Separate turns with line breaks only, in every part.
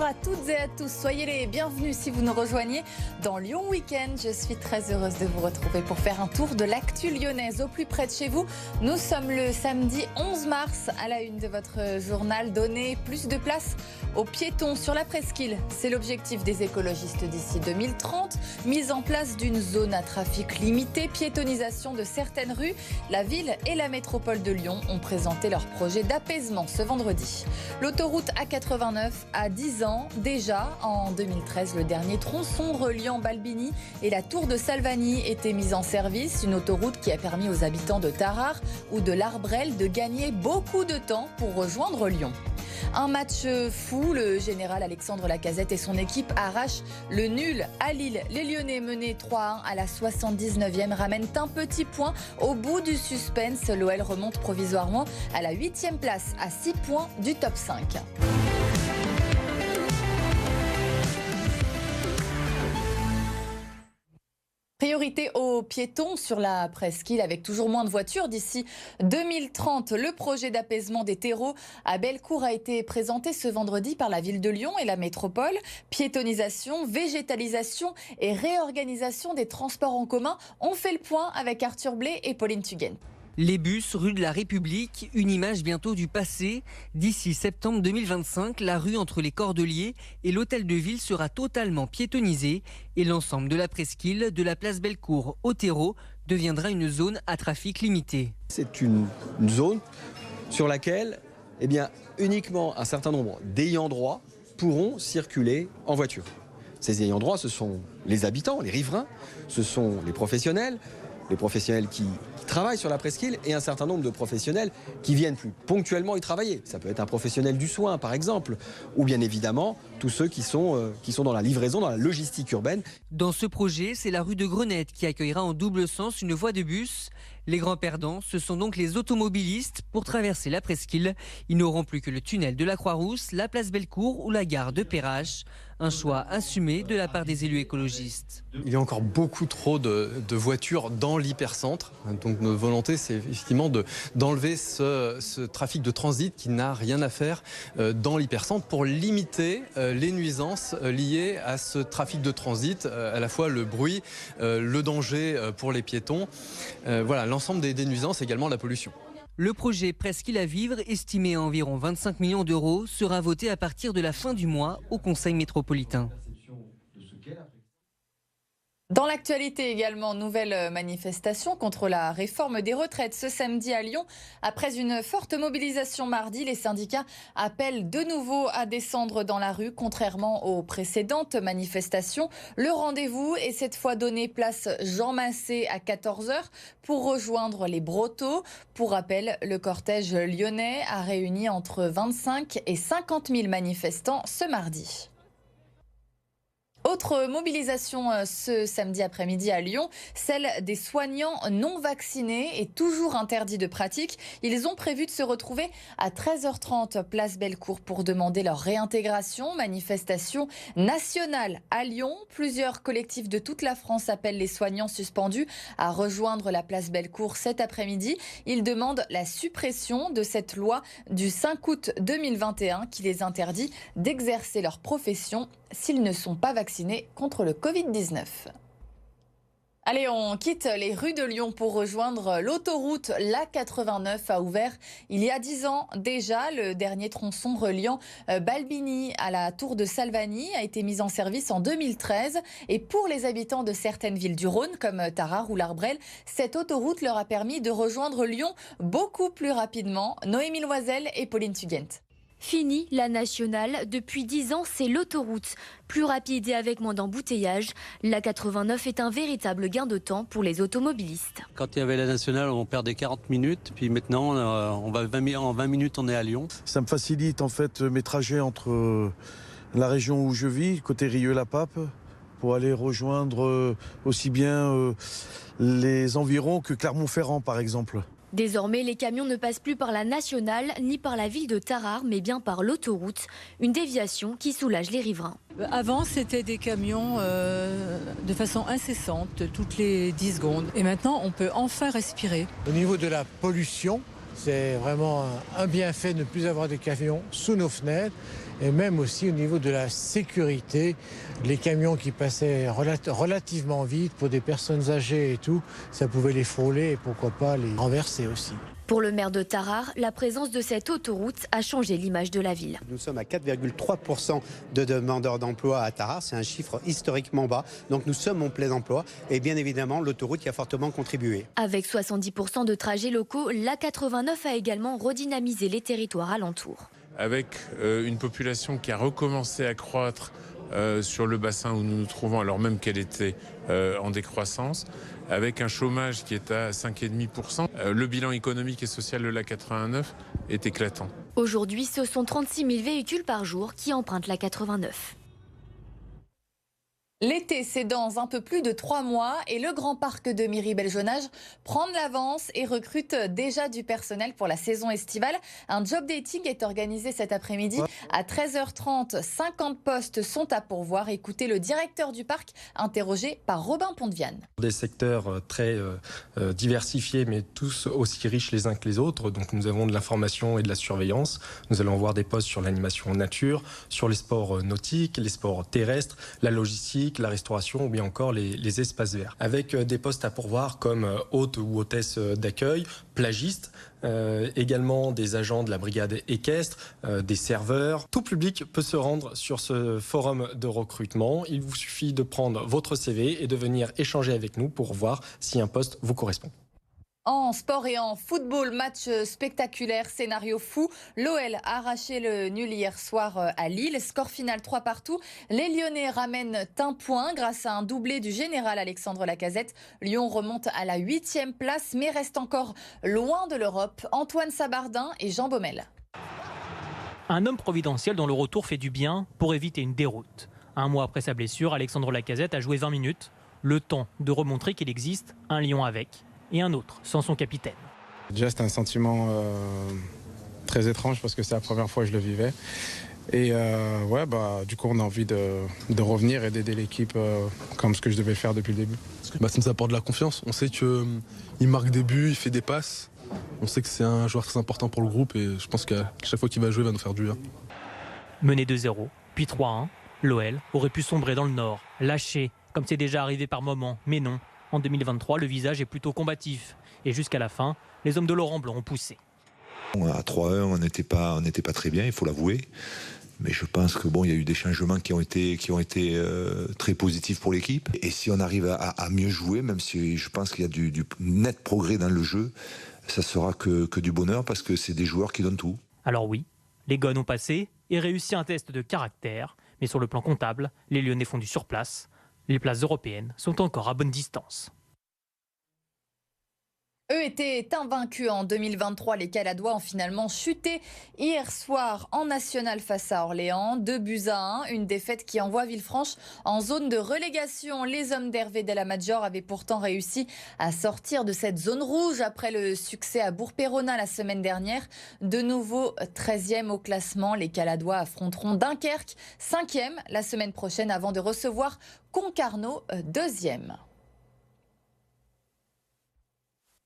à toutes et à tous, soyez les bienvenus si vous nous rejoignez dans Lyon Week-end. Je suis très heureuse de vous retrouver pour faire un tour de l'actu lyonnaise au plus près de chez vous. Nous sommes le samedi 11 mars, à la une de votre journal. Donner plus de place aux piétons sur la presqu'île, c'est l'objectif des écologistes d'ici 2030. Mise en place d'une zone à trafic limité, piétonisation de certaines rues. La ville et la métropole de Lyon ont présenté leur projet d'apaisement ce vendredi. L'autoroute A89 a 10 ans déjà. En 2013, le dernier tronçon reliant Balbini et la tour de Salvani était mis en service. Une autoroute qui a permis aux habitants de Tarare ou de l'Arbrel de gagner beaucoup de temps pour rejoindre Lyon. Un match fou, le général Alexandre Lacazette et son équipe arrachent le nul à Lille. Les Lyonnais menés 3-1 à la 79e ramènent un petit point au bout du suspense. L'OL remonte provisoirement à la 8e place à 6 points du top 5. Priorité aux piétons sur la presqu'île avec toujours moins de voitures d'ici 2030. Le projet d'apaisement des terreaux à Bellecour a été présenté ce vendredi par la ville de Lyon et la métropole. Piétonisation, végétalisation et réorganisation des transports en commun. On fait le point avec Arthur Blé et Pauline Tuguen.
Les bus, rue de la République, une image bientôt du passé. D'ici septembre 2025, la rue entre les Cordeliers et l'hôtel de ville sera totalement piétonnisée et l'ensemble de la presqu'île, de la place Bellecour au terreau, deviendra une zone à trafic limité.
C'est une zone sur laquelle uniquement un certain nombre d'ayants droit pourront circuler en voiture. Ces ayants droit, ce sont les habitants, les riverains, ce sont les professionnels qui travaillent sur la presqu'île et un certain nombre de professionnels qui viennent plus ponctuellement y travailler. Ça peut être un professionnel du soin, par exemple, ou bien évidemment tous ceux qui sont dans la livraison, dans la logistique urbaine.
Dans ce projet, c'est la rue de Grenette qui accueillera en double sens une voie de bus. Les grands perdants, ce sont donc les automobilistes. Pour traverser la presqu'île, ils n'auront plus que le tunnel de la Croix-Rousse, la place Bellecour ou la gare de Perrache. Un choix assumé de la part des élus écologistes.
Il y a encore beaucoup trop de voitures dans l'hypercentre. Donc notre volonté, c'est effectivement d'enlever ce trafic de transit qui n'a rien à faire dans l'hypercentre pour limiter les nuisances liées à ce trafic de transit, à la fois le bruit, le danger pour les piétons, voilà, l'ensemble des nuisances, également la pollution.
Le projet Presqu'île à vivre, estimé à environ 25 millions d'euros, sera voté à partir de la fin du mois au Conseil métropolitain.
Dans l'actualité également, nouvelle manifestation contre la réforme des retraites ce samedi à Lyon. Après une forte mobilisation mardi, les syndicats appellent de nouveau à descendre dans la rue. Contrairement aux précédentes manifestations, le rendez-vous est cette fois donné place Jean Massé à 14h pour rejoindre les Brotteaux. Pour rappel, le cortège lyonnais a réuni entre 25 et 50 000 manifestants ce mardi. Autre mobilisation ce samedi après-midi à Lyon, celle des soignants non vaccinés et toujours interdits de pratique. Ils ont prévu de se retrouver à 13h30 place Bellecour pour demander leur réintégration. Manifestation nationale à Lyon. Plusieurs collectifs de toute la France appellent les soignants suspendus à rejoindre la place Bellecour cet après-midi. Ils demandent la suppression de cette loi du 5 août 2021 qui les interdit d'exercer leur profession s'ils ne sont pas vaccinés contre le Covid-19. Allez, on quitte les rues de Lyon pour rejoindre l'autoroute. L'A89 a ouvert il y a 10 ans déjà. Le dernier tronçon reliant Balbini à la tour de Salvani a été mis en service en 2013. Et pour les habitants de certaines villes du Rhône, comme Tarare ou l'Arbrel, cette autoroute leur a permis de rejoindre Lyon beaucoup plus rapidement. Noémie Loisel et Pauline Tuguen.
Fini la nationale. Depuis 10 ans, c'est l'autoroute. Plus rapide et avec moins d'embouteillages, la 89 est un véritable gain de temps pour les automobilistes.
Quand il y avait la nationale, on perdait 40 minutes. Puis maintenant, en 20 minutes, on est à Lyon.
Ça me facilite en fait mes trajets entre la région où je vis, côté Rieux-la-Pape, pour aller rejoindre aussi bien les environs que Clermont-Ferrand par exemple.
Désormais, les camions ne passent plus par la nationale ni par la ville de Tarare, mais bien par l'autoroute. Une déviation qui soulage les riverains.
Avant, c'était des camions de façon incessante, toutes les 10 secondes. Et maintenant, on peut enfin respirer.
Au niveau de la pollution, C'est vraiment un bienfait de ne plus avoir des camions sous nos fenêtres. Et même aussi au niveau de la sécurité, les camions qui passaient relativement vite pour des personnes âgées et tout, ça pouvait les frôler et pourquoi pas les renverser aussi.
Pour le maire de Tarare, la présence de cette autoroute a changé l'image de la ville.
Nous sommes à 4,3% de demandeurs d'emploi à Tarare, c'est un chiffre historiquement bas. Donc nous sommes en plein emploi et bien évidemment l'autoroute qui a fortement contribué.
Avec 70% de trajets locaux, l'A89 a également redynamisé les territoires alentours.
Avec une population qui a recommencé à croître sur le bassin où nous nous trouvons, alors même qu'elle était en décroissance, avec un chômage qui est à 5,5%, le bilan économique et social de l'A89 est éclatant.
Aujourd'hui, ce sont 36 000 véhicules par jour qui empruntent l'A89.
L'été, c'est dans un peu plus de 3 mois et le Grand Parc de Miry-Beljonage prend de l'avance et recrute déjà du personnel pour la saison estivale. Un job dating est organisé cet après-midi à 13h30. 50 postes sont à pourvoir. Écoutez le directeur du parc interrogé par Robin Pontviane.
Des secteurs très diversifiés mais tous aussi riches les uns que les autres. Donc nous avons de l'information et de la surveillance. Nous allons voir des postes sur l'animation nature, sur les sports nautiques, les sports terrestres, la logistique, la restauration ou bien encore les espaces verts. Avec des postes à pourvoir comme hôte ou hôtesse d'accueil, plagistes, également des agents de la brigade équestre, des serveurs. Tout public peut se rendre sur ce forum de recrutement. Il vous suffit de prendre votre CV et de venir échanger avec nous pour voir si un poste vous correspond.
En sport et en football, match spectaculaire, scénario fou. L'OL a arraché le nul hier soir à Lille. Score final 3-3. Les Lyonnais ramènent un point grâce à un doublé du général Alexandre Lacazette. Lyon remonte à la 8e place mais reste encore loin de l'Europe. Antoine Sabardin et Jean Baumel.
Un homme providentiel dont le retour fait du bien pour éviter une déroute. Un mois après sa blessure, Alexandre Lacazette a joué 20 minutes. Le temps de remontrer qu'il existe un Lyon avec et un autre sans son capitaine.
Déjà, c'est un sentiment très étrange parce que c'est la première fois que je le vivais. Et du coup, on a envie de revenir et d'aider l'équipe comme ce que je devais faire depuis le début.
Ça nous apporte de la confiance. On sait qu'il marque des buts, il fait des passes. On sait que c'est un joueur très important pour le groupe et je pense qu'à chaque fois qu'il va jouer, il va nous faire du bien.
Mené 2-0, puis 3-1, l'OL aurait pu sombrer dans le Nord, lâcher, comme c'est déjà arrivé par moments, mais non. En 2023, le visage est plutôt combatif. Et jusqu'à la fin, les hommes de Laurent Blanc ont poussé.
À 3-1, on n'était pas très bien, il faut l'avouer. Mais je pense que il y a eu des changements qui ont été très positifs pour l'équipe. Et si on arrive à mieux jouer, même si je pense qu'il y a du net progrès dans le jeu, ça sera que du bonheur parce que c'est des joueurs qui donnent tout.
Alors oui, les Gones ont passé et réussi un test de caractère. Mais sur le plan comptable, les Lyonnais font du surplace. Les places européennes sont encore à bonne distance.
Eux étaient invaincus en 2023. Les Caladois ont finalement chuté hier soir en national face à Orléans. 2-1, une défaite qui envoie Villefranche en zone de relégation. Les hommes d'Hervé Della Maggiore avaient pourtant réussi à sortir de cette zone rouge après le succès à Bourg-Péronnin la semaine dernière. De nouveau 13e au classement, les Caladois affronteront Dunkerque 5e la semaine prochaine avant de recevoir Concarneau 2e.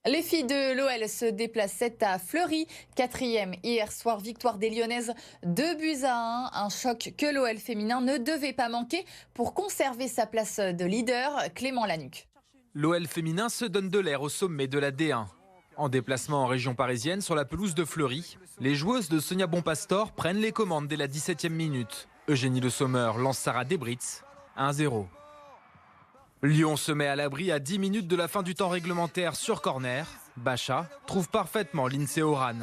Les filles de l'OL se déplaçaient à Fleury, 4e hier soir, victoire des Lyonnaises 2-1. Un choc que l'OL féminin ne devait pas manquer pour conserver sa place de leader. Clément Lanuc.
L'OL féminin se donne de l'air au sommet de la D1. En déplacement en région parisienne sur la pelouse de Fleury, les joueuses de Sonia Bonpastor prennent les commandes dès la 17e minute. Eugénie Le Sommer lance Sarah Debritz, 1-0. Lyon se met à l'abri à 10 minutes de la fin du temps réglementaire sur corner. Bacha trouve parfaitement Lindsay Oran.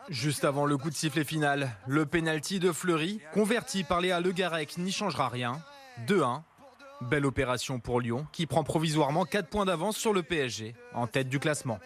Juste avant le coup de sifflet final, le pénalty de Fleury, converti par Léa Le Garec, n'y changera rien. 2-1. Belle opération pour Lyon, qui prend provisoirement 4 points d'avance sur le PSG, en tête du classement.